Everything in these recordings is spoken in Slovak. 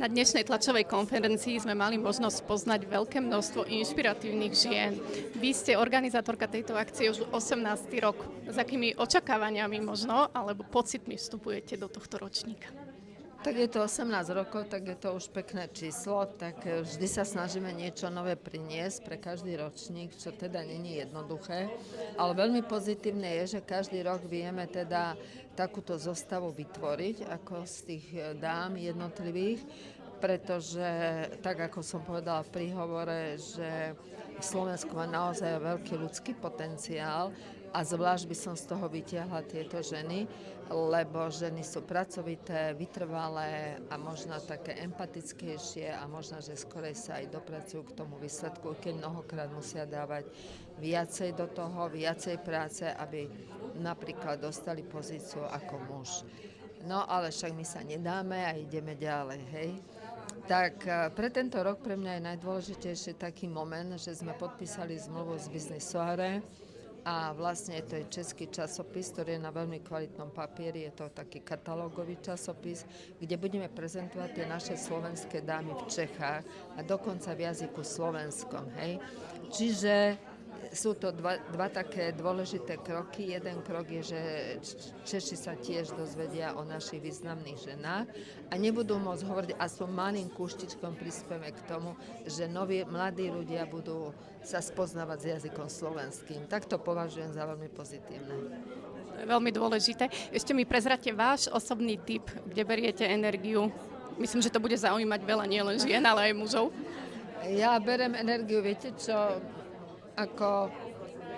Na dnešnej tlačovej konferencii sme mali možnosť poznať veľké množstvo inšpiratívnych žien. Vy ste organizátorka tejto akcie už 18. rok. S akými očakávaniami možno, alebo pocitmi vstupujete do tohto ročníka? Tak je to 18 rokov, tak je to už pekné číslo, tak vždy sa snažíme niečo nové priniesť pre každý ročník, čo teda není jednoduché, ale veľmi pozitívne je, že každý rok vieme teda takúto zostavu vytvoriť, ako z tých dám jednotlivých, pretože, tak ako som povedala v príhovore, že Slovensko má naozaj veľký ľudský potenciál a zvlášť by som z toho vytiahla tieto ženy, lebo ženy sú pracovité, vytrvalé a možno také empatickejšie a možno, že skorej sa aj dopracujú k tomu výsledku, keď mnohokrát musia dávať viacej do toho, viacej práce, aby napríklad dostali pozíciu ako muž. No ale však my sa nedáme a ideme ďalej, hej. Tak pre tento rok pre mňa je najdôležitejší taký moment, že sme podpísali zmluvu s Business Soirée a vlastne to je český časopis, ktorý je na veľmi kvalitnom papieri, je to taký katalógový časopis, kde budeme prezentovať tie naše slovenské dámy v Čechách a dokonca v jazyku slovenskom, hej. Čiže sú to dva také dôležité kroky. Jeden krok je, že Češi sa tiež dozvedia o našich významných ženách a nebudú môcť hovoriť, aspoň malým kúštičkom prispieme k tomu, že mladí ľudia budú sa spoznávať s jazykom slovenským. Tak to považujem za veľmi pozitívne. To je veľmi dôležité. Ešte mi prezrate váš osobný tip, kde beriete energiu. Myslím, že to bude zaujímať veľa nielen žien, ale aj mužov. Ja berem energiu, viete čo, ako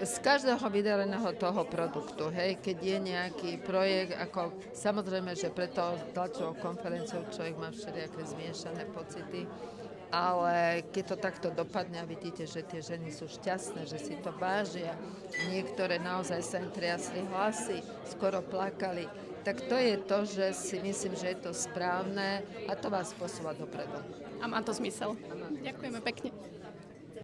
z každého vydareného toho produktu, hej, keď je nejaký projekt, ako samozrejme, že preto tlačovou konferenciou človek má všelijaké zmiešané pocity, ale keď to takto dopadne a vidíte, že tie ženy sú šťastné, že si to vážia, niektoré naozaj sa im triasli hlasy, skoro plakali, tak to je to, že si myslím, že je to správne a to vás posúva dopredu. A má to zmysel. Ďakujeme pekne.